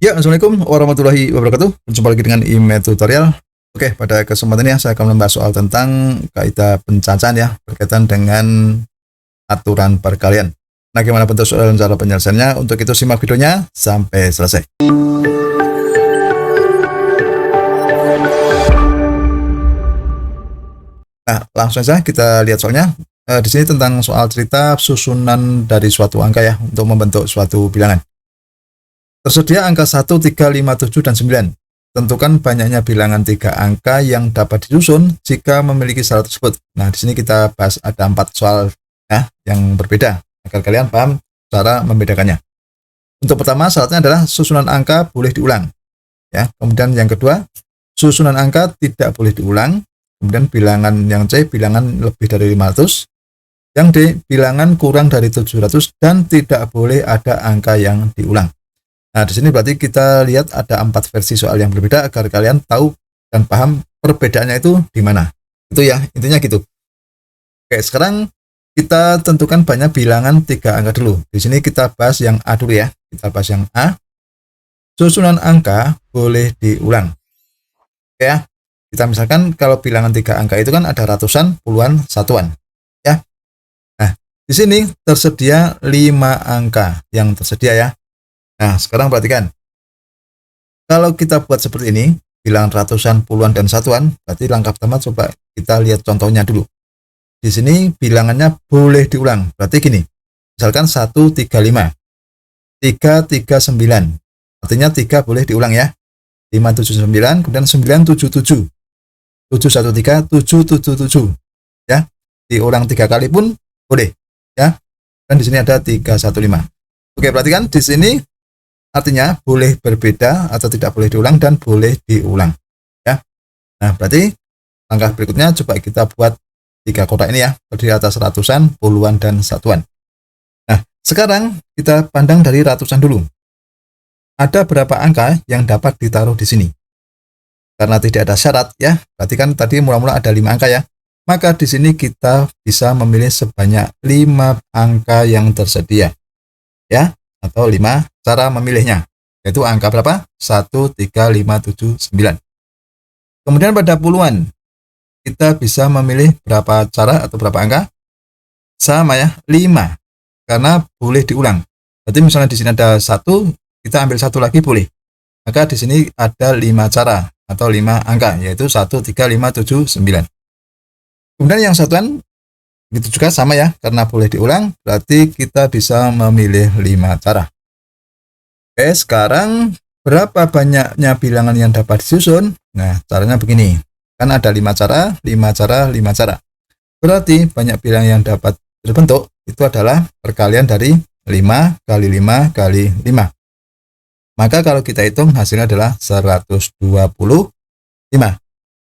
Ya, Assalamualaikum warahmatullahi wabarakatuh. Berjumpa lagi dengan IME Tutorial. Oke, pada kesempatan ini saya akan membahas soal tentang kaidah pencacahan ya, berkaitan dengan aturan perkalian. Nah, gimana bentuk soal dan cara penyelesaiannya? Untuk itu simak videonya sampai selesai. Nah, langsung saja kita lihat soalnya. Di sini tentang soal cerita susunan dari suatu angka ya, untuk membentuk suatu bilangan. Tersedia angka 1, 3, 5, 7, dan 9. Tentukan banyaknya bilangan 3 angka yang dapat disusun jika memiliki syarat tersebut. Nah, di sini kita bahas ada 4 soal ya, yang berbeda, agar kalian paham cara membedakannya. Untuk pertama, syaratnya adalah susunan angka boleh diulang. Ya. Kemudian yang kedua, susunan angka tidak boleh diulang. Kemudian bilangan yang C, bilangan lebih dari 500. Yang D, bilangan kurang dari 700, dan tidak boleh ada angka yang diulang. Nah, di sini berarti kita lihat ada 4 versi soal yang berbeda agar kalian tahu dan paham perbedaannya itu di mana. Itu ya, intinya gitu. Oke, sekarang kita tentukan banyak bilangan 3 angka dulu. Di sini kita bahas yang A dulu ya. Kita bahas yang A. Susunan angka boleh diulang. Oke ya. Kita misalkan kalau bilangan 3 angka itu kan ada ratusan, puluhan, satuan. Ya. Nah, di sini tersedia 5 angka yang tersedia ya. Nah, sekarang perhatikan. Kalau kita buat seperti ini, bilangan ratusan, puluhan, dan satuan, berarti langkah pertama coba kita lihat contohnya dulu. Di sini bilangannya boleh diulang. Berarti gini, misalkan 135, 339. Artinya 3 boleh diulang ya. 579, kemudian 977. 713, 777. Ya, diulang 3 kali pun boleh. Ya, dan di sini ada 315. Oke, perhatikan di sini. Artinya boleh berbeda atau tidak boleh diulang dan boleh diulang ya. Nah, berarti langkah berikutnya coba kita buat 3 kotak ini ya, terdiri atas ratusan, puluhan, dan satuan. Nah, sekarang kita pandang dari ratusan dulu. Ada berapa angka yang dapat ditaruh di sini? Karena tidak ada syarat ya, berarti kan tadi mula-mula ada 5 angka ya. Maka di sini kita bisa memilih sebanyak 5 angka yang tersedia ya, atau 5 cara memilihnya, yaitu angka berapa? 1, 3, 5, 7, 9. Kemudian pada puluhan, kita bisa memilih berapa cara atau berapa angka? Sama ya, 5, karena boleh diulang. Berarti misalnya di sini ada 1, kita ambil 1 lagi boleh. Maka di sini ada 5 cara atau 5 angka, yaitu 1, 3, 5, 7, 9. Kemudian yang satuan, itu juga sama ya, karena boleh diulang, berarti kita bisa memilih 5 cara. Oke, sekarang berapa banyaknya bilangan yang dapat disusun? Nah, caranya begini. Kan ada 5 cara, 5 cara, 5 cara. Berarti banyak bilangan yang dapat terbentuk itu adalah perkalian dari 5 kali 5 kali 5. Maka kalau kita hitung hasilnya adalah 125.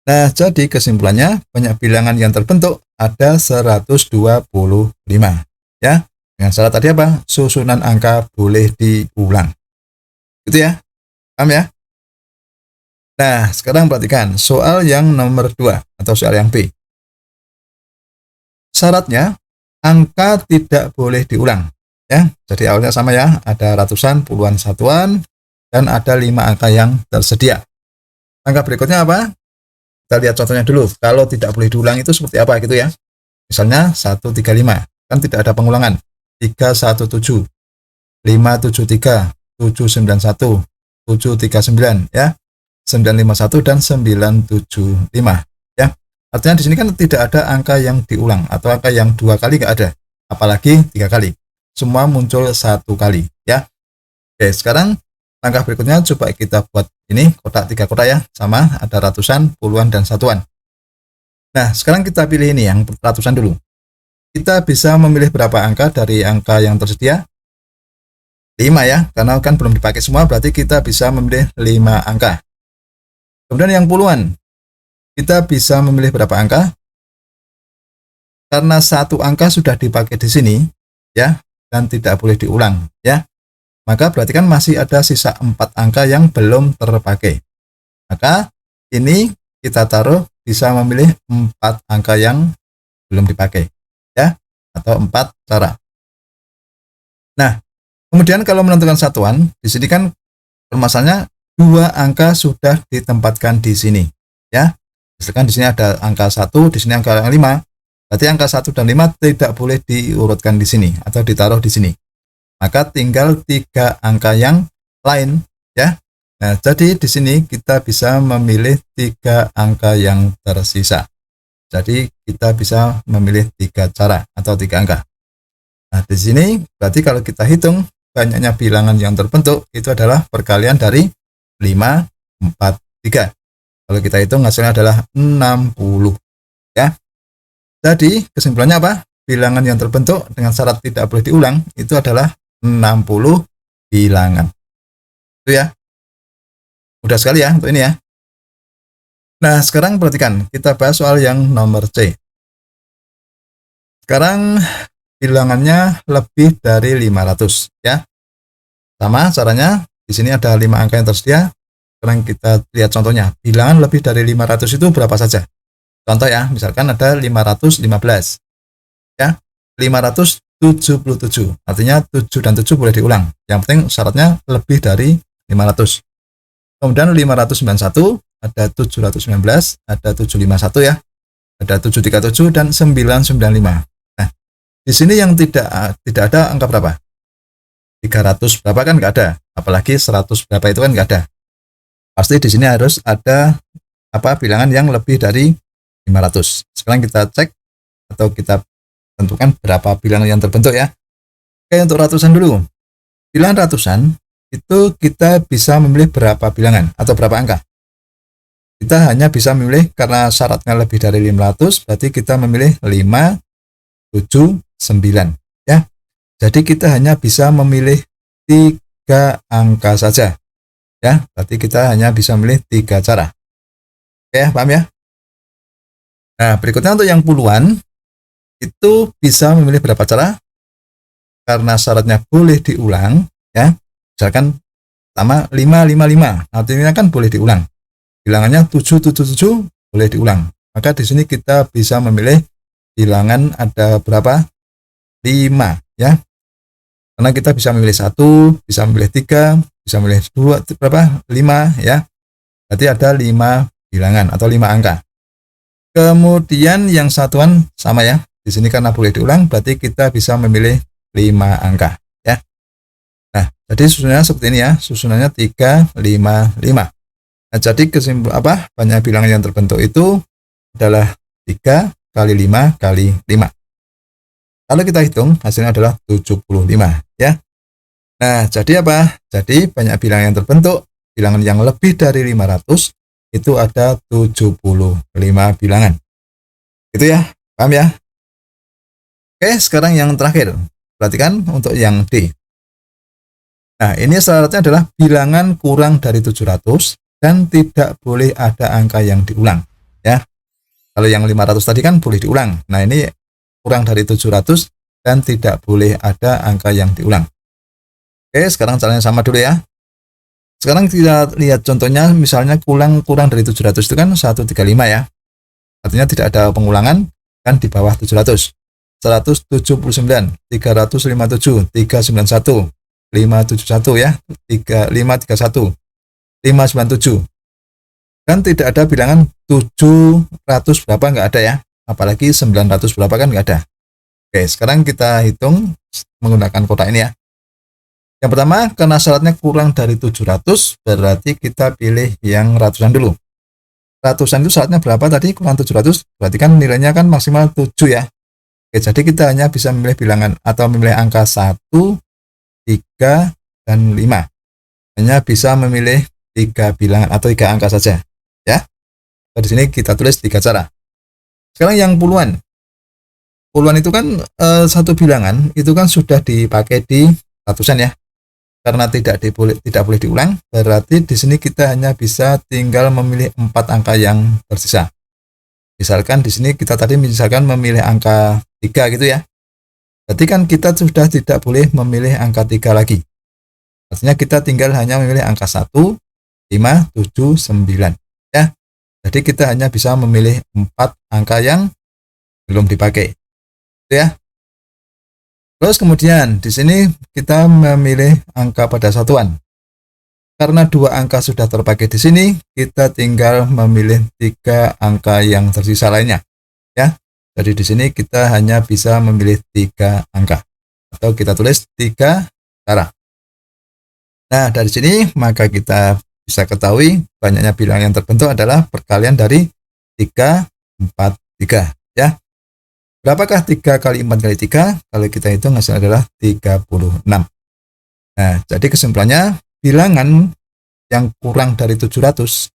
Nah, jadi kesimpulannya banyak bilangan yang terbentuk ada 125 ya. Dengan syarat tadi apa? Susunan angka boleh diulang. Gitu ya, paham ya? Nah, sekarang perhatikan soal yang nomor 2 atau soal yang B. Syaratnya angka tidak boleh diulang ya. Jadi awalnya sama ya, ada ratusan, puluhan, satuan, dan ada 5 angka yang tersedia. Angka berikutnya apa? Kita lihat contohnya dulu. Kalau tidak boleh diulang itu seperti apa gitu ya. Misalnya 135, kan tidak ada pengulangan. 317, 573, 791, 739 ya, 951 dan 975 ya. Artinya di sini kan tidak ada angka yang diulang atau angka yang 2 kali nggak ada, apalagi 3 kali. Semua muncul 1 kali ya. Oke, sekarang langkah berikutnya coba kita buat ini kotak 3 kotak ya, sama ada ratusan, puluhan, dan satuan. Nah, sekarang kita pilih ini yang ratusan dulu. Kita bisa memilih berapa angka dari angka yang tersedia? 5 ya, karena kan belum dipakai semua, berarti kita bisa memilih 5 angka. Kemudian yang puluhan, kita bisa memilih berapa angka? Karena 1 angka sudah dipakai di sini ya, dan tidak boleh diulang ya, maka berarti kan masih ada sisa 4 angka yang belum terpakai. Maka ini kita taruh bisa memilih 4 angka yang belum dipakai ya, atau 4 cara. Nah, kemudian kalau menentukan satuan, di sini kan permasalahannya dua angka sudah ditempatkan di sini, ya. Misalkan di sini ada angka 1, di sini angka 5. Berarti angka 1 dan 5 tidak boleh diurutkan di sini atau ditaruh di sini. Maka tinggal 3 angka yang lain, ya. Nah, jadi di sini kita bisa memilih 3 angka yang tersisa. Jadi kita bisa memilih 3 cara atau 3 angka. Nah, di sini berarti kalau kita hitung banyaknya bilangan yang terbentuk itu adalah perkalian dari 5, 4, 3. Kalau kita hitung hasilnya adalah 60, ya. Jadi kesimpulannya apa? Bilangan yang terbentuk dengan syarat tidak boleh diulang itu adalah 60 bilangan. Itu ya. Mudah sekali ya untuk ini ya. Nah, sekarang perhatikan, kita bahas soal yang nomor C. Sekarang bilangannya lebih dari 500, ya. Sama caranya, di sini ada 5 angka yang tersedia. Sekarang kita lihat contohnya. Bilangan lebih dari 500 itu berapa saja? Contoh ya, misalkan ada 515, ya. 577, artinya 7 dan 7 boleh diulang. Yang penting syaratnya lebih dari 500. Kemudian 591, ada 719, ada 751 ya, ada 737 dan 995. Nah, di sini yang tidak ada angka berapa? 300 berapa kan nggak ada, apalagi 100 berapa itu kan nggak ada. Pasti di sini harus ada bilangan yang lebih dari 500. Sekarang kita cek atau kita tentukan berapa bilangan yang terbentuk ya. Oke, untuk ratusan dulu. Bilangan ratusan itu kita bisa memilih berapa bilangan atau berapa angka. Kita hanya bisa memilih karena syaratnya lebih dari 500, berarti kita memilih 5, 7, 9. Ya. Jadi kita hanya bisa memilih 3 angka saja. Ya, berarti kita hanya bisa memilih 3 cara. Oke, paham ya? Nah, berikutnya untuk yang puluhan, itu bisa memilih berapa cara? Karena syaratnya boleh diulang, ya. Misalkan pertama 555, artinya kan boleh diulang. Bilangannya 777 boleh diulang. Maka di sini kita bisa memilih bilangan ada berapa? 5, ya. Karena kita bisa memilih 1, bisa memilih 3, bisa memilih 2, berapa? 5, ya. Berarti ada 5 bilangan atau 5 angka. Kemudian yang satuan sama ya. Di sini karena boleh diulang, berarti kita bisa memilih 5 angka, ya. Nah, jadi susunannya seperti ini ya. Susunannya 3, 5, 5. Nah, jadi banyak bilangan yang terbentuk itu adalah 3 kali 5 kali 5. Kalau kita hitung, hasilnya adalah 75, ya. Nah, jadi apa? Jadi banyak bilangan yang terbentuk, bilangan yang lebih dari 500, itu ada 75 bilangan. Itu ya, paham ya? Oke, sekarang yang terakhir. Perhatikan untuk yang D. Nah, ini syaratnya adalah bilangan kurang dari 700 dan tidak boleh ada angka yang diulang, ya. Kalau yang 500 tadi kan boleh diulang. Nah, ini kurang dari 700 dan tidak boleh ada angka yang diulang. Oke, sekarang caranya sama dulu ya. Sekarang kita lihat contohnya, misalnya kurang dari 700 itu kan 135 ya. Artinya tidak ada pengulangan kan di bawah 700. 179, 357, 391, 571 ya, 3531, 597. Dan tidak ada bilangan 700 berapa, nggak ada ya. Apalagi 900 berapa kan nggak ada. Oke, sekarang kita hitung menggunakan kotak ini ya. Yang pertama, karena syaratnya kurang dari 700, berarti kita pilih yang ratusan dulu. Ratusan itu syaratnya berapa tadi? Kurang 700, berarti kan nilainya kan maksimal 7 ya. Oke, jadi kita hanya bisa memilih bilangan atau memilih angka 1, 3, dan 5. Hanya bisa memilih 3 bilangan atau 3 angka saja. Ya. Di sini kita tulis 3 cara. Sekarang yang puluhan. Puluhan itu kan satu bilangan itu kan sudah dipakai di ratusan ya. Karena tidak boleh diulang, berarti di sini kita hanya bisa tinggal memilih 4 angka yang tersisa. Misalkan di sini kita tadi memilih angka 3 gitu ya. Berarti kan kita sudah tidak boleh memilih angka 3 lagi. Artinya kita tinggal hanya memilih angka 1, 5, 7, 9. Ya. Jadi kita hanya bisa memilih 4 angka yang belum dipakai. Itu ya. Terus kemudian di sini kita memilih angka pada satuan. Karena dua angka sudah terpakai di sini, kita tinggal memilih 3 angka yang tersisa lainnya. Ya, jadi di sini kita hanya bisa memilih 3 angka. Atau kita tulis 3 cara. Nah, dari sini maka kita bisa ketahui banyaknya bilangan yang terbentuk adalah perkalian dari 3, 4, 3. Ya. Berapakah 3 kali 4 kali 3? Kalau kita hitung hasilnya adalah 36. Nah, jadi kesimpulannya bilangan yang kurang dari 700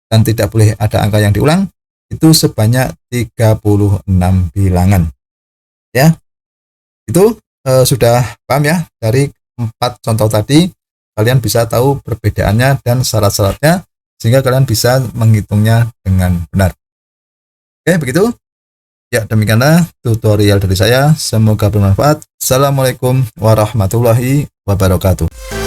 dan tidak boleh ada angka yang diulang itu sebanyak 36 bilangan. Ya, itu sudah paham ya, dari 4 contoh tadi kalian bisa tahu perbedaannya dan syarat-syaratnya sehingga kalian bisa menghitungnya dengan benar. Oke, begitu. Ya, demikianlah tutorial dari saya. Semoga bermanfaat. Assalamualaikum warahmatullahi wabarakatuh.